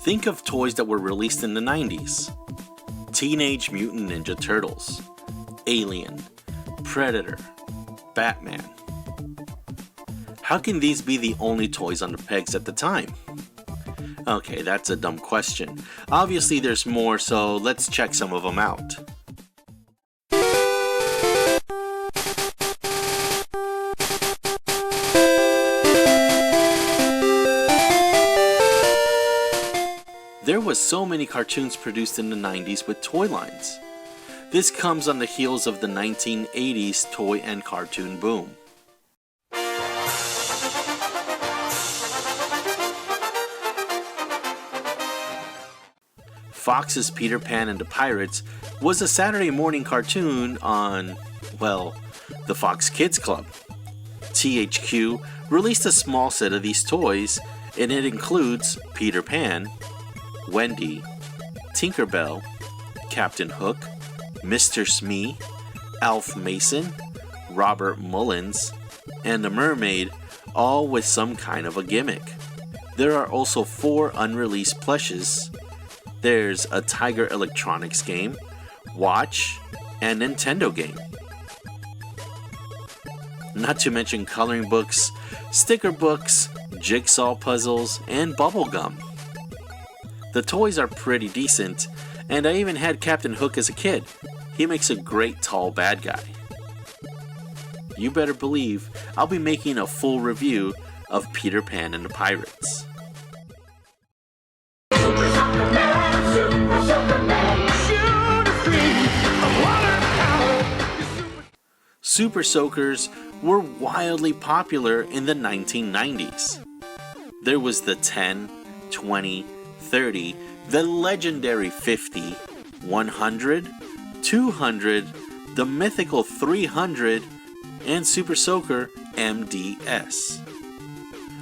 Think of toys that were released in the 90s. Teenage Mutant Ninja Turtles, Alien, Predator, Batman. How can these be the only toys on the pegs at the time? Okay, that's a dumb question. Obviously there's more, so let's check some of them out. There was so many cartoons produced in the 90s with toy lines. This comes on the heels of the 1980s toy and cartoon boom. Fox's Peter Pan and the Pirates was a Saturday morning cartoon on, well, the Fox Kids Club. THQ released a small set of these toys, and it includes Peter Pan, Wendy, Tinkerbell, Captain Hook, Mr. Smee, Alf Mason, Robert Mullins, and the Mermaid, all with some kind of a gimmick. There are also 4 unreleased plushes. There's a Tiger Electronics game, watch, and Nintendo game. Not to mention coloring books, sticker books, jigsaw puzzles, and bubblegum. The toys are pretty decent, and I even had Captain Hook as a kid. He makes a great tall bad guy. You better believe I'll be making a full review of Peter Pan and the Pirates. Super Soakers were wildly popular in the 1990s. There was the 10, 20, 30, the legendary 50, 100, 200, the mythical 300, and Super Soaker MDS.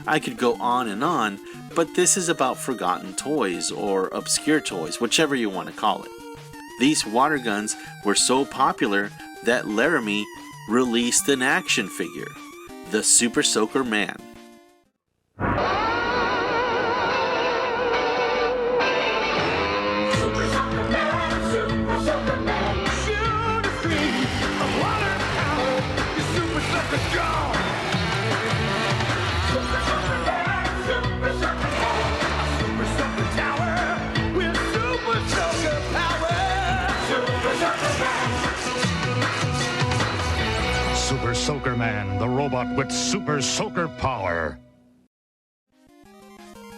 I could go on, but this is about forgotten toys or obscure toys, whichever you want to call it. These water guns were so popular that Larami released an action figure, the Super Soaker Man. Super Soaker Man, the robot with Super Soaker power.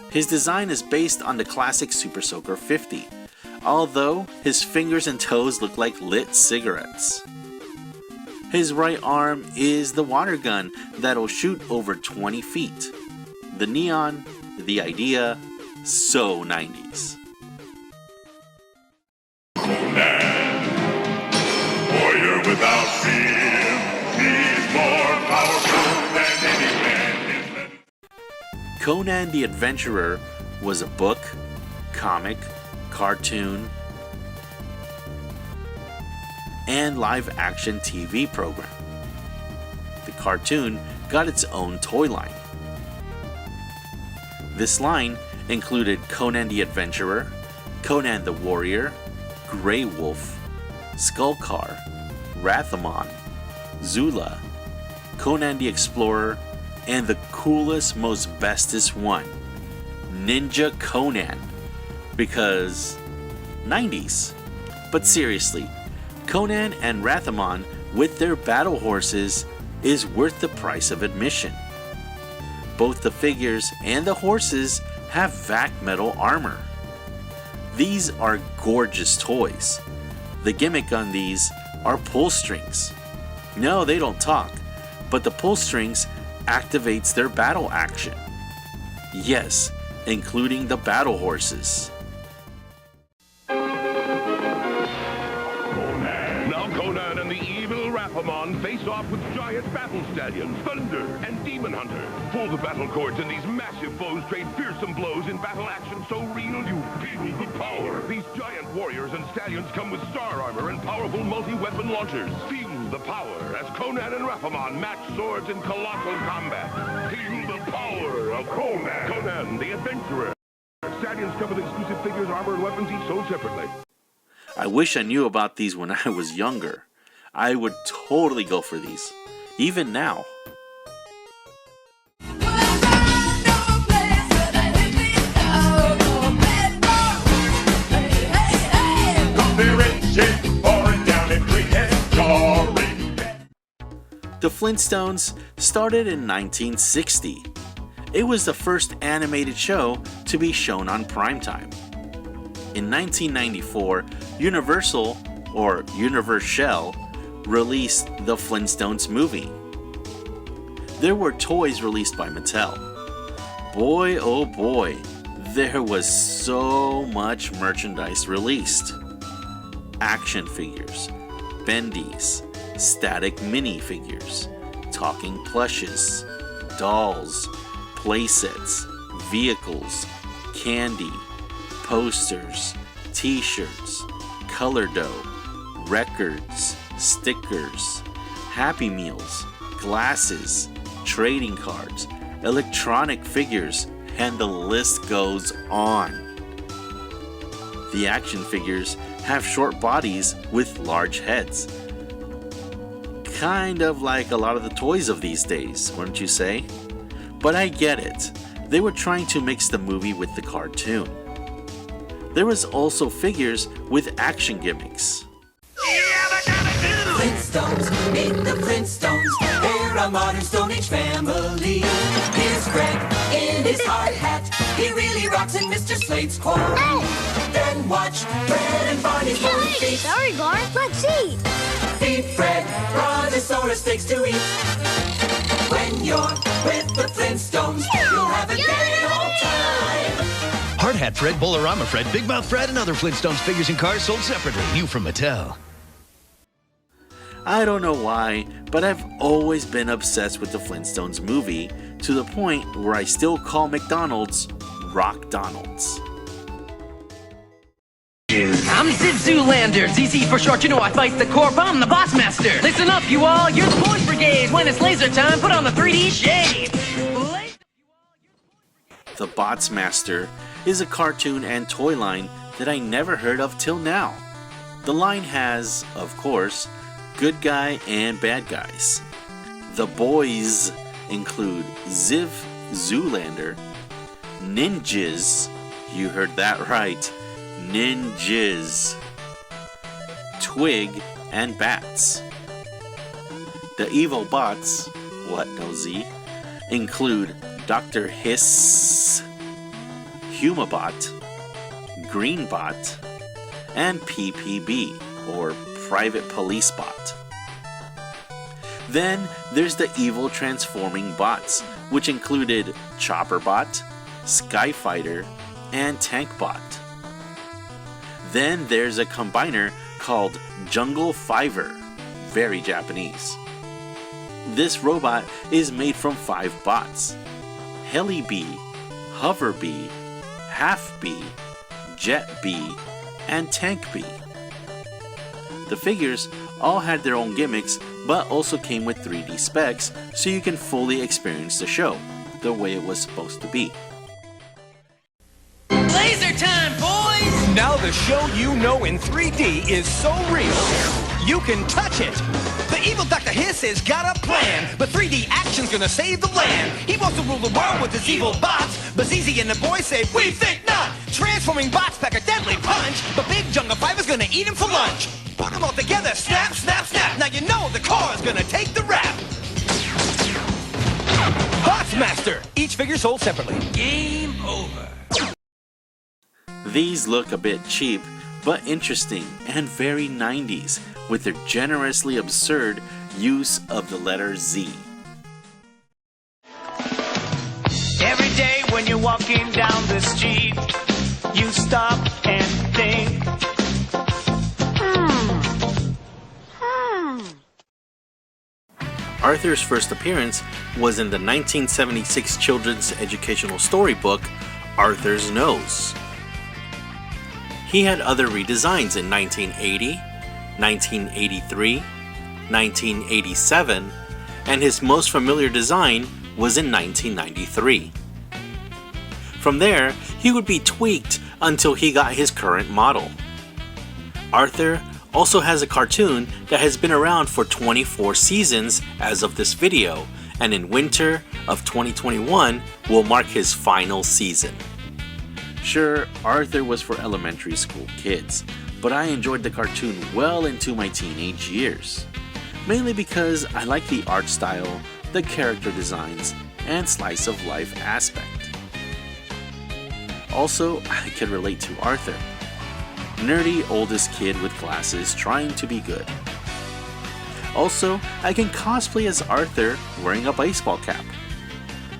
His design is based on the classic Super Soaker 50, although his fingers and toes look like lit cigarettes. His right arm is the water gun that'll shoot over 20 feet. The neon, the idea, so 90s. Conan, warrior without fear, he's more powerful than any man. Conan the Adventurer was a book, comic, cartoon, and live-action TV program. The cartoon got its own toy line. This line included Conan the Adventurer, Conan the Warrior, Grey Wolf, Skullcar, Rathamon, Zula, Conan the Explorer, and the coolest, most bestest one, Ninja Conan, because 90s. But seriously, Conan and Rathamon with their battle horses is worth the price of admission. Both the figures and the horses have vac metal armor. These are gorgeous toys. The gimmick on these are pull strings. No, they don't talk, but the pull strings activates their battle action. Yes, including the battle horses. Conan and the evil Rathamon face off with giant battle stallions, Thunder and Demon Hunter. Pull the battle cords and these massive foes trade fearsome blows in battle action so real you feel the power. These giant warriors and stallions come with star armor and powerful multi-weapon launchers. Feel the power as Conan and Rathamon match swords in colossal combat. Feel the power of Conan. Conan the Adventurer. Stallions come with exclusive figures, armor, and weapons each sold separately. I wish I knew about these when I was younger. I would totally go for these, even now. The Flintstones started in 1960. It was the first animated show to be shown on primetime. In 1994, Universal, or Universal, released the Flintstones movie. There were toys released by Mattel. Boy oh boy, there was so much merchandise released. Action figures, bendies, static minifigures, talking plushes, dolls, playsets, vehicles, candy, posters, t-shirts, color dough, records, stickers, Happy Meals, glasses, trading cards, electronic figures, and the list goes on. The action figures have short bodies with large heads. Kind of like a lot of the toys of these days, wouldn't you say? But I get it. They were trying to mix the movie with the cartoon. There was also figures with action gimmicks. Flintstones, meet the Flintstones. They're a modern Stone Age family. Here's Greg in his hard hat. He really rocks in Mr. Slate's quote. Then watch Fred and Barney's movie. Sorry, Barnes. Let's eat. Feed Fred brontosaurus steaks to eat. When you're with the Flintstones, you'll have a gay old time. Hard Hat Fred, Bolorama Fred, Big Mouth Fred, and other Flintstones figures and cars sold separately. New from Mattel. I don't know why, but I've always been obsessed with the Flintstones movie to the point where I still call McDonald's Rockdonald's. I'm Zip Zoolander, ZZ for short, you know I fight the corp, I'm the boss master. Listen up, you all, you're the Boys Brigade. When it's laser time, put on the 3D shade. The Bots Master is a cartoon and toy line that I never heard of till now. The line has, of course, good guy and bad guys. The boys include Ziv Zoolander, Ninjas, you heard that right, Ninjas, Twig, and Bats. The evil bots, what no Z, include Dr. Hiss, Humabot, Greenbot, and PPB, or Private Police Bot. Then there's the evil transforming bots, which included Chopperbot, Skyfighter, and Tankbot. Then there's a combiner called Jungle Fiver, very Japanese. This robot is made from 5 bots: Heli Bee, Hover Bee, Half Bee, Jet Bee, and Tank Bee. The figures all had their own gimmicks, but also came with 3D specs so you can fully experience the show the way it was supposed to be. Laser time, boys! Now the show you know in 3D is so real, you can touch it. The evil Dr. Hiss has got a plan, but 3D action's gonna save the land. He wants to rule the world with his evil bots, but ZZ and the boys say, we think not. Transforming bots pack a deadly punch, but Big Jungle Fiver's gonna eat him for lunch. Put them all together, snap, snap, snap. Now you know the car's gonna take the rap. Bots Master, each figure sold separately. Game over. These look a bit cheap, but interesting and very 90s with their generously absurd use of the letter Z. Every day when you're walking down the street, you stop and think. Arthur's first appearance was in the 1976 children's educational storybook, Arthur's Nose. He had other redesigns in 1980, 1983, 1987, and his most familiar design was in 1993. From there, he would be tweaked until he got his current model. Arthur also has a cartoon that has been around for 24 seasons as of this video, and in winter of 2021 will mark his final season. Sure, Arthur was for elementary school kids, but I enjoyed the cartoon well into my teenage years. Mainly because I like the art style, the character designs, and slice of life aspect. Also, I could relate to Arthur. Nerdy oldest kid with glasses trying to be good. Also, I can cosplay as Arthur wearing a baseball cap.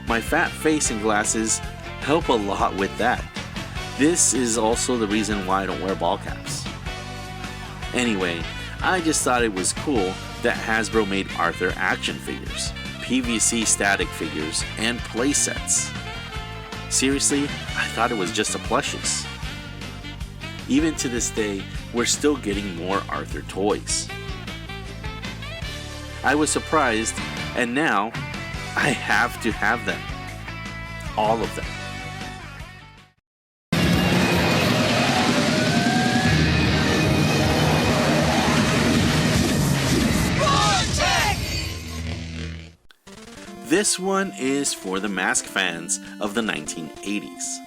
My fat face and glasses help a lot with that. This is also the reason why I don't wear ball caps. Anyway, I just thought it was cool that Hasbro made Arthur action figures, PVC static figures, and playsets. Seriously, I thought it was just a plushies. Even to this day, we're still getting more Arthur toys. I was surprised, and now I have to have them. All of them. This one is for the Mask fans of the 1980s.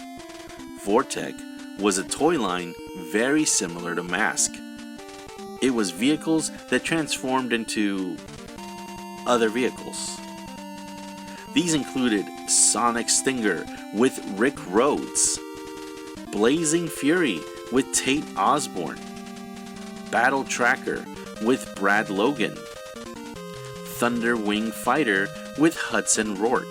Vortec was a toy line very similar to Mask. It was vehicles that transformed into other vehicles. These included Sonic Stinger with Rick Rhodes, Blazing Fury with Tate Osborne, Battle Tracker with Brad Logan, Thunderwing Fighter with Hudson Rourke,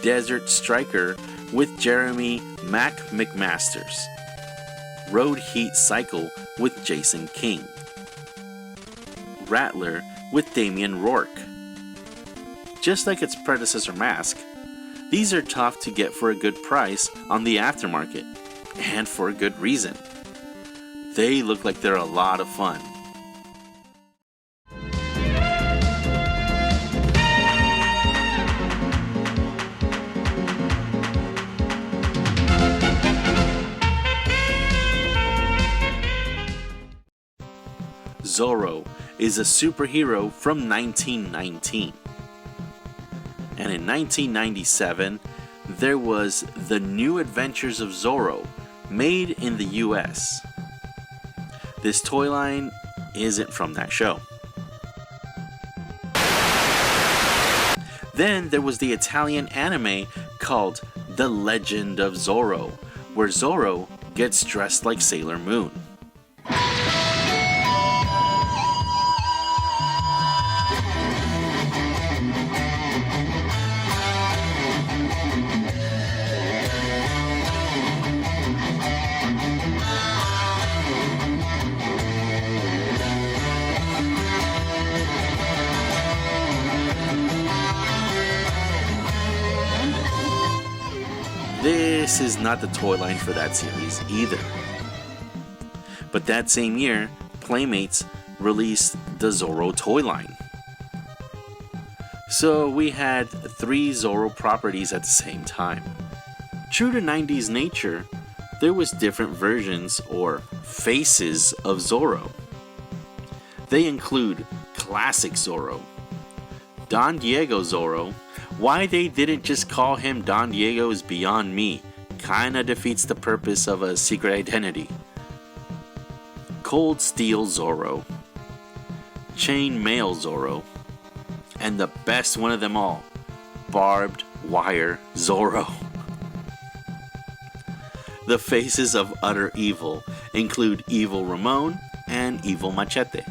Desert Striker with Jeremy Mac McMasters, Road Heat Cycle with Jason King, Rattler with Damian Rourke. Just like its predecessor Mask, these are tough to get for a good price on the aftermarket, and for a good reason. They look like they're a lot of fun. Zorro is a superhero from 1919. And in 1997, there was The New Adventures of Zorro, made in the US. This toy line isn't from that show. Then there was the Italian anime called The Legend of Zorro, where Zorro gets dressed like Sailor Moon. This is not the toy line for that series either. But that same year, Playmates released the Zorro toy line. So we had 3 Zorro properties at the same time. True to 90s nature, there was different versions or faces of Zorro. They include Classic Zorro, Don Diego Zorro. Why they didn't just call him Don Diego is beyond me. Kinda defeats the purpose of a secret identity. Cold Steel Zorro, Chain Mail Zorro, and the best one of them all, Barbed Wire Zorro. The faces of utter evil include Evil Ramon and Evil Machete.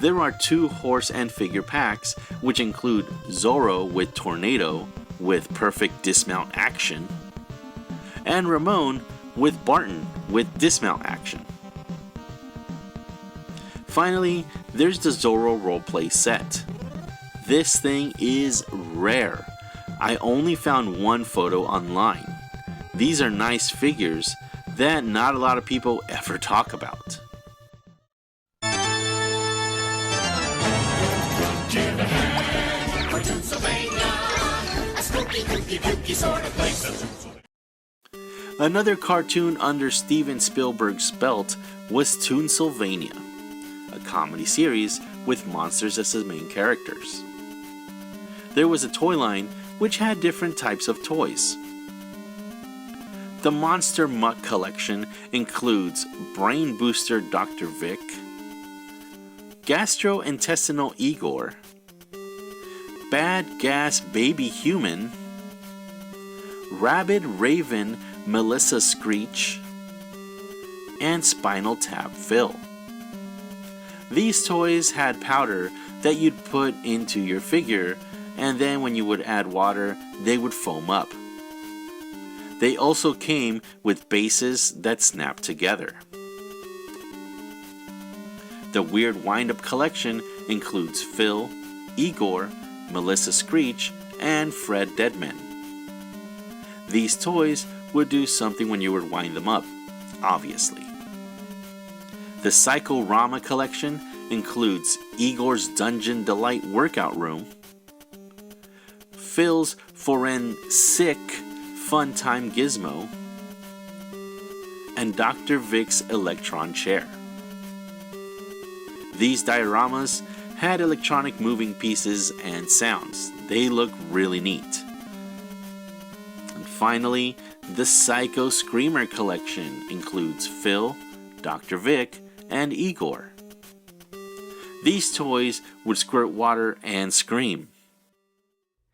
There are 2 horse and figure packs, which include Zorro with Tornado with perfect dismount action, and Ramon with Barton with dismount action. Finally, there's the Zorro roleplay set. This thing is rare. I only found 1 photo online. These are nice figures that not a lot of people ever talk about. For Toonsylvania, a spooky kooky, kooky sort of place. Another cartoon under Steven Spielberg's belt was Toonsylvania, a comedy series with monsters as the main characters. There was a toy line which had different types of toys. The Monster Mutt collection includes Brain Booster Dr. Vic, Gastrointestinal Igor, Bad Gas Baby Human, Rabid Raven Melissa Screech, and Spinal Tap Phil. These toys had powder that you'd put into your figure, and then when you would add water, they would foam up. They also came with bases that snapped together. The Weird Wind-Up collection includes Phil, Igor, Melissa Screech, and Fred Deadman. These toys would do something when you would wind them up, obviously. The Psycho-Rama collection includes Igor's Dungeon Delight Workout Room, Phil's Forensic Fun Time Gizmo, and Dr. Vic's Electron Chair. These dioramas had electronic moving pieces and sounds. They look really neat. And finally, the Psycho Screamer collection includes Phil, Dr. Vic, and Igor. These toys would squirt water and scream.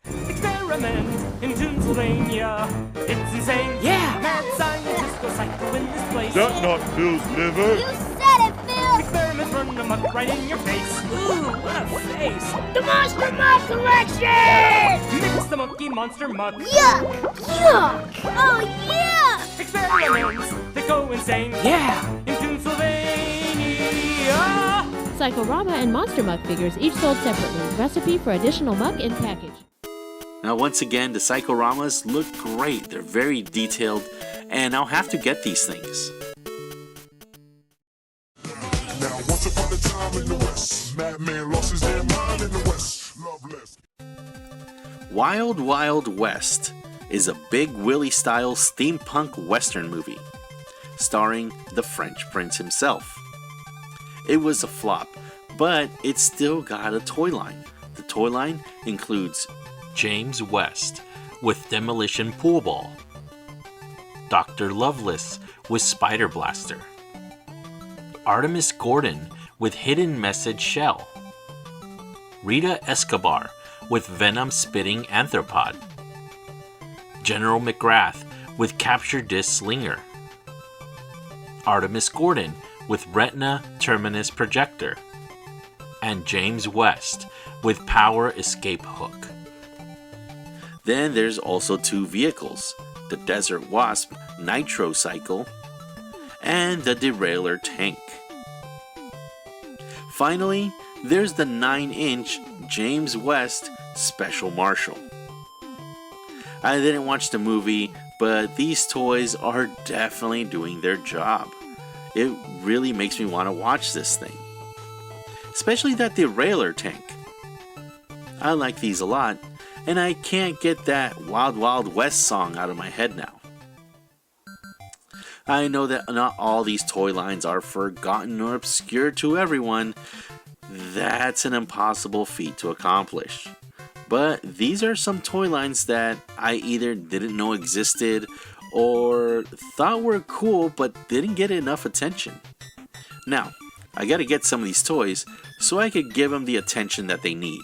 Experiment in Toonsylvania. It's insane. Yeah! Mad scientists go psycho in this place. That not Phil's liver? You said it, Phil! Experiments run amok right in your face. Ooh, what a face! The Monster Mutt Collection! Mix the monkey monster mutt. Yuck! Yuck! Oh, yeah! Experiments that go insane. Yeah! In Toonsylvania. Psycho-Rama and Monster Mutt figures each sold separately. Recipe for additional muck in package. Now once again, the Psycho-Ramas look great. They're very detailed, and I'll have to get these things. Now, once upon a time in the West, madman lost his damn mind in the West. Love left. Wild Wild West is a Big Willie-style steampunk western movie, starring the French Prince himself. It was a flop, but it still got a toy line. The toy line includes James West with Demolition Pool Ball, Dr. Lovelace with Spider Blaster, Artemis Gordon with Hidden Message Shell, Rita Escobar with Venom Spitting Anthropod, General McGrath with Capture Disc Slinger, Artemis Gordon with Retina Terminus Projector, and James West with Power Escape Hook. Then there's also two vehicles, the Desert Wasp Nitro Cycle and the Derailer Tank. Finally, there's the 9-inch James West Special Marshal. I didn't watch the movie, but these toys are definitely doing their job. It really makes me want to watch this thing. Especially that Derailer Tank. I like these a lot, and I can't get that Wild Wild West song out of my head now. I know that not all these toy lines are forgotten or obscure to everyone. That's an impossible feat to accomplish. But these are some toy lines that I either didn't know existed or thought were cool but didn't get enough attention. Now, I gotta get some of these toys so I could give them the attention that they need.